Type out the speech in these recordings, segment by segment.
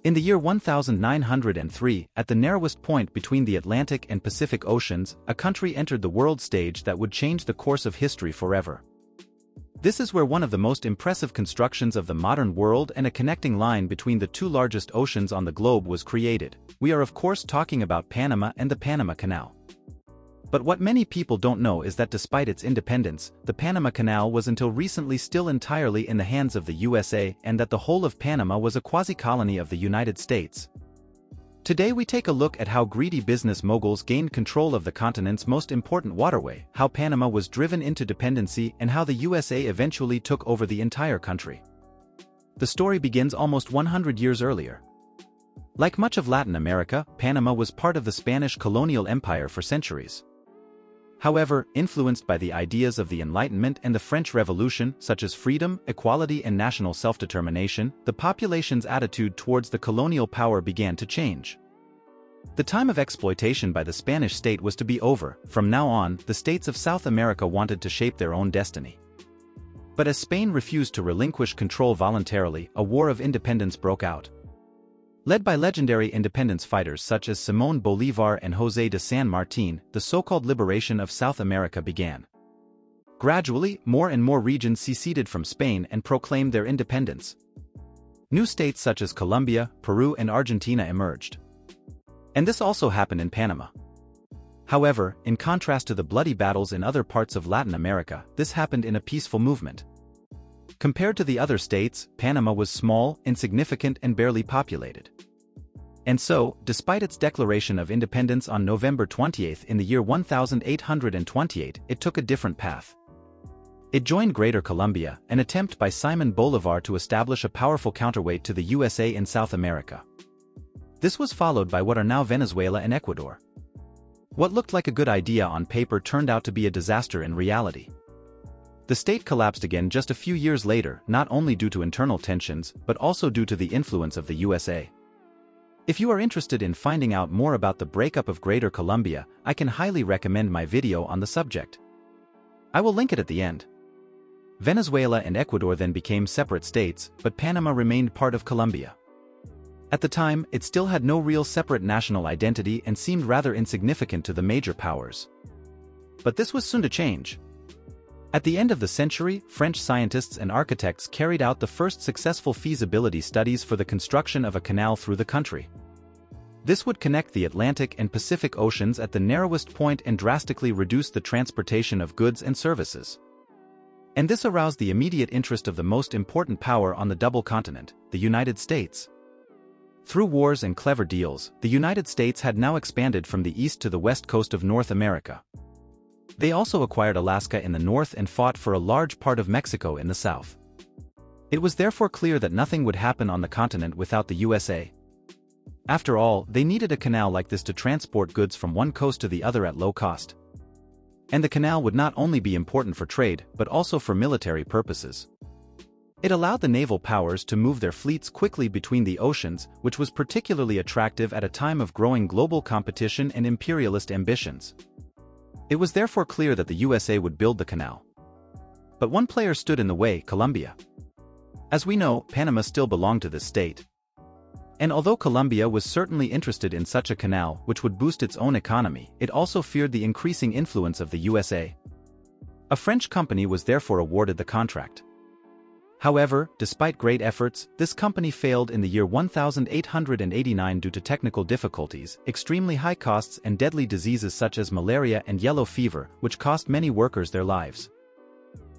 In the year 1903, at the narrowest point between the Atlantic and Pacific Oceans, a country entered the world stage that would change the course of history forever. This is where one of the most impressive constructions of the modern world and a connecting line between the two largest oceans on the globe was created. We are of course talking about Panama and the Panama Canal. But what many people don't know is that despite its independence, the Panama Canal was until recently still entirely in the hands of the USA, and that the whole of Panama was a quasi-colony of the United States. Today we take a look at how greedy business moguls gained control of the continent's most important waterway, how Panama was driven into dependency, and how the USA eventually took over the entire country. The story begins almost 100 years earlier. Like much of Latin America, Panama was part of the Spanish colonial empire for centuries. However, influenced by the ideas of the Enlightenment and the French Revolution, such as freedom, equality and national self-determination, the population's attitude towards the colonial power began to change. The time of exploitation by the Spanish state was to be over. From now on, the states of South America wanted to shape their own destiny. But as Spain refused to relinquish control voluntarily, a war of independence broke out. Led by legendary independence fighters such as Simón Bolívar and José de San Martín, the so-called liberation of South America began. Gradually, more and more regions seceded from Spain and proclaimed their independence. New states such as Colombia, Peru and Argentina emerged. And this also happened in Panama. However, in contrast to the bloody battles in other parts of Latin America, this happened in a peaceful movement. Compared to the other states, Panama was small, insignificant and barely populated. And so, despite its declaration of independence on November 28 in the year 1828, it took a different path. It joined Greater Colombia, an attempt by Simón Bolívar to establish a powerful counterweight to the USA in South America. This was followed by what are now Venezuela and Ecuador. What looked like a good idea on paper turned out to be a disaster in reality. The state collapsed again just a few years later, not only due to internal tensions, but also due to the influence of the USA. If you are interested in finding out more about the breakup of Greater Colombia, I can highly recommend my video on the subject. I will link it at the end. Venezuela and Ecuador then became separate states, but Panama remained part of Colombia. At the time, it still had no real separate national identity and seemed rather insignificant to the major powers. But this was soon to change. At the end of the century, French scientists and architects carried out the first successful feasibility studies for the construction of a canal through the country. This would connect the Atlantic and Pacific Oceans at the narrowest point and drastically reduce the transportation of goods and services. And this aroused the immediate interest of the most important power on the double continent, the United States. Through wars and clever deals, the United States had now expanded from the east to the west coast of North America. They also acquired Alaska in the north and fought for a large part of Mexico in the south. It was therefore clear that nothing would happen on the continent without the USA. After all, they needed a canal like this to transport goods from one coast to the other at low cost. And the canal would not only be important for trade, but also for military purposes. It allowed the naval powers to move their fleets quickly between the oceans, which was particularly attractive at a time of growing global competition and imperialist ambitions. It was therefore clear that the USA would build the canal. But one player stood in the way: Colombia. As we know, Panama still belonged to this state. And although Colombia was certainly interested in such a canal, which would boost its own economy, it also feared the increasing influence of the USA. A French company was therefore awarded the contract. However, despite great efforts, this company failed in the year 1889 due to technical difficulties, extremely high costs and deadly diseases such as malaria and yellow fever, which cost many workers their lives.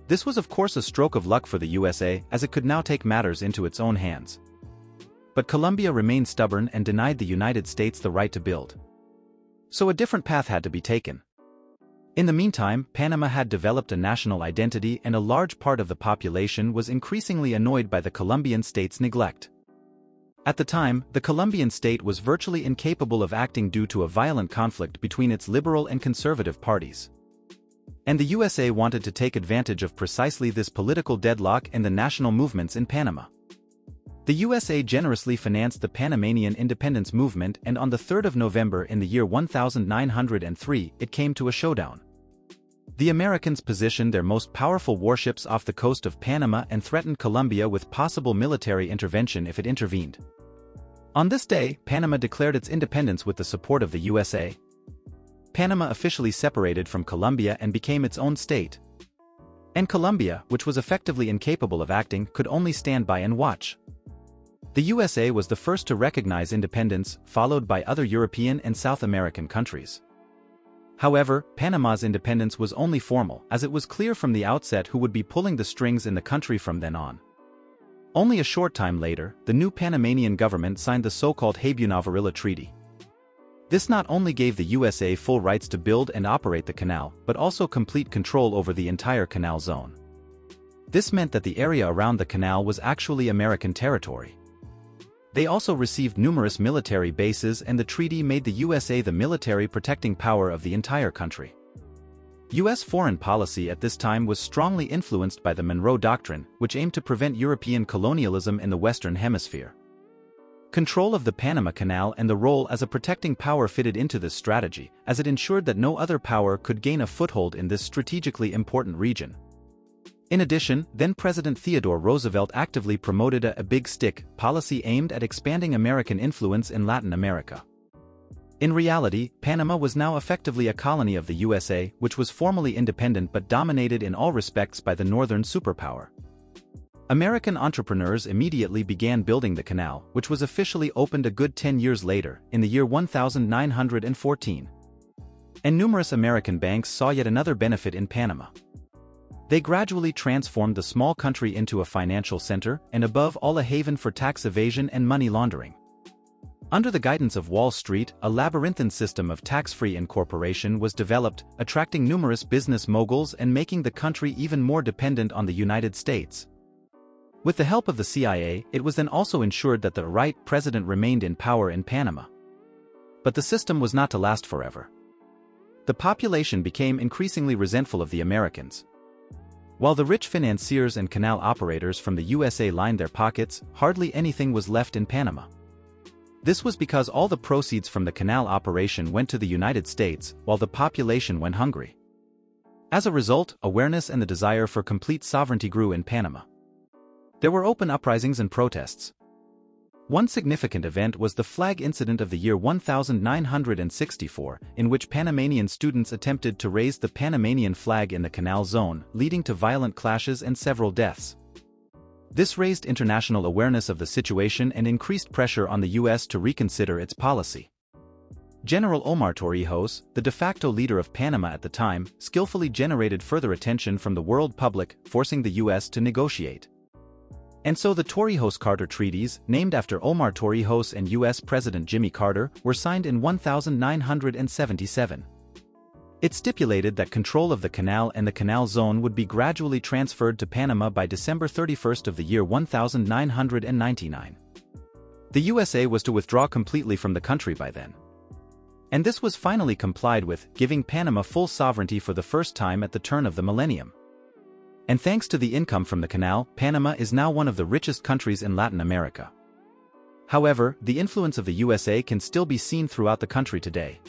This was of course a stroke of luck for the USA, as it could now take matters into its own hands. But Colombia remained stubborn and denied the United States the right to build. So a different path had to be taken. In the meantime, Panama had developed a national identity and a large part of the population was increasingly annoyed by the Colombian state's neglect. At the time, the Colombian state was virtually incapable of acting due to a violent conflict between its liberal and conservative parties. And the USA wanted to take advantage of precisely this political deadlock and the national movements in Panama. The USA generously financed the Panamanian independence movement, and on the 3rd of November in the year 1903, it came to a showdown. The Americans positioned their most powerful warships off the coast of Panama and threatened Colombia with possible military intervention if it intervened. On this day, Panama declared its independence with the support of the USA. Panama officially separated from Colombia and became its own state. And Colombia, which was effectively incapable of acting, could only stand by and watch. The USA was the first to recognize independence, followed by other European and South American countries. However, Panama's independence was only formal, as it was clear from the outset who would be pulling the strings in the country from then on. Only a short time later, the new Panamanian government signed the so-called Habeas-Navarilla Treaty. This not only gave the USA full rights to build and operate the canal, but also complete control over the entire canal zone. This meant that the area around the canal was actually American territory. They also received numerous military bases, and the treaty made the USA the military protecting power of the entire country. U.S. foreign policy at this time was strongly influenced by the Monroe Doctrine, which aimed to prevent European colonialism in the Western Hemisphere. Control of the Panama Canal and the role as a protecting power fitted into this strategy, as it ensured that no other power could gain a foothold in this strategically important region. In addition, then-President Theodore Roosevelt actively promoted a Big Stick policy aimed at expanding American influence in Latin America. In reality, Panama was now effectively a colony of the USA, which was formally independent but dominated in all respects by the northern superpower. American entrepreneurs immediately began building the canal, which was officially opened a good 10 years later, in the year 1914. And numerous American banks saw yet another benefit in Panama. They gradually transformed the small country into a financial center, and above all a haven for tax evasion and money laundering. Under the guidance of Wall Street, a labyrinthine system of tax-free incorporation was developed, attracting numerous business moguls and making the country even more dependent on the United States. With the help of the CIA, it was then also ensured that the right president remained in power in Panama. But the system was not to last forever. The population became increasingly resentful of the Americans. While the rich financiers and canal operators from the USA lined their pockets, hardly anything was left in Panama. This was because all the proceeds from the canal operation went to the United States, while the population went hungry. As a result, awareness and the desire for complete sovereignty grew in Panama. There were open uprisings and protests. One significant event was the flag incident of the year 1964, in which Panamanian students attempted to raise the Panamanian flag in the canal zone, leading to violent clashes and several deaths. This raised international awareness of the situation and increased pressure on the U.S. to reconsider its policy. General Omar Torrijos, the de facto leader of Panama at the time, skillfully generated further attention from the world public, forcing the U.S. to negotiate. And so the Torrijos-Carter treaties, named after Omar Torrijos and U.S. President Jimmy Carter, were signed in 1977. It stipulated that control of the canal and the canal zone would be gradually transferred to Panama by December 31 of the year 1999. The USA was to withdraw completely from the country by then. And this was finally complied with, giving Panama full sovereignty for the first time at the turn of the millennium. And thanks to the income from the canal, Panama is now one of the richest countries in Latin America. However, the influence of the USA can still be seen throughout the country today.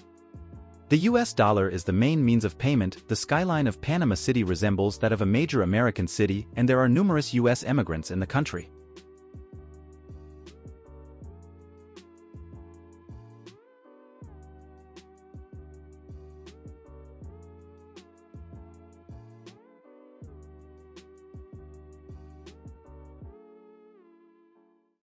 The US dollar is the main means of payment. The skyline of Panama City resembles that of a major American city, and there are numerous US immigrants in the country.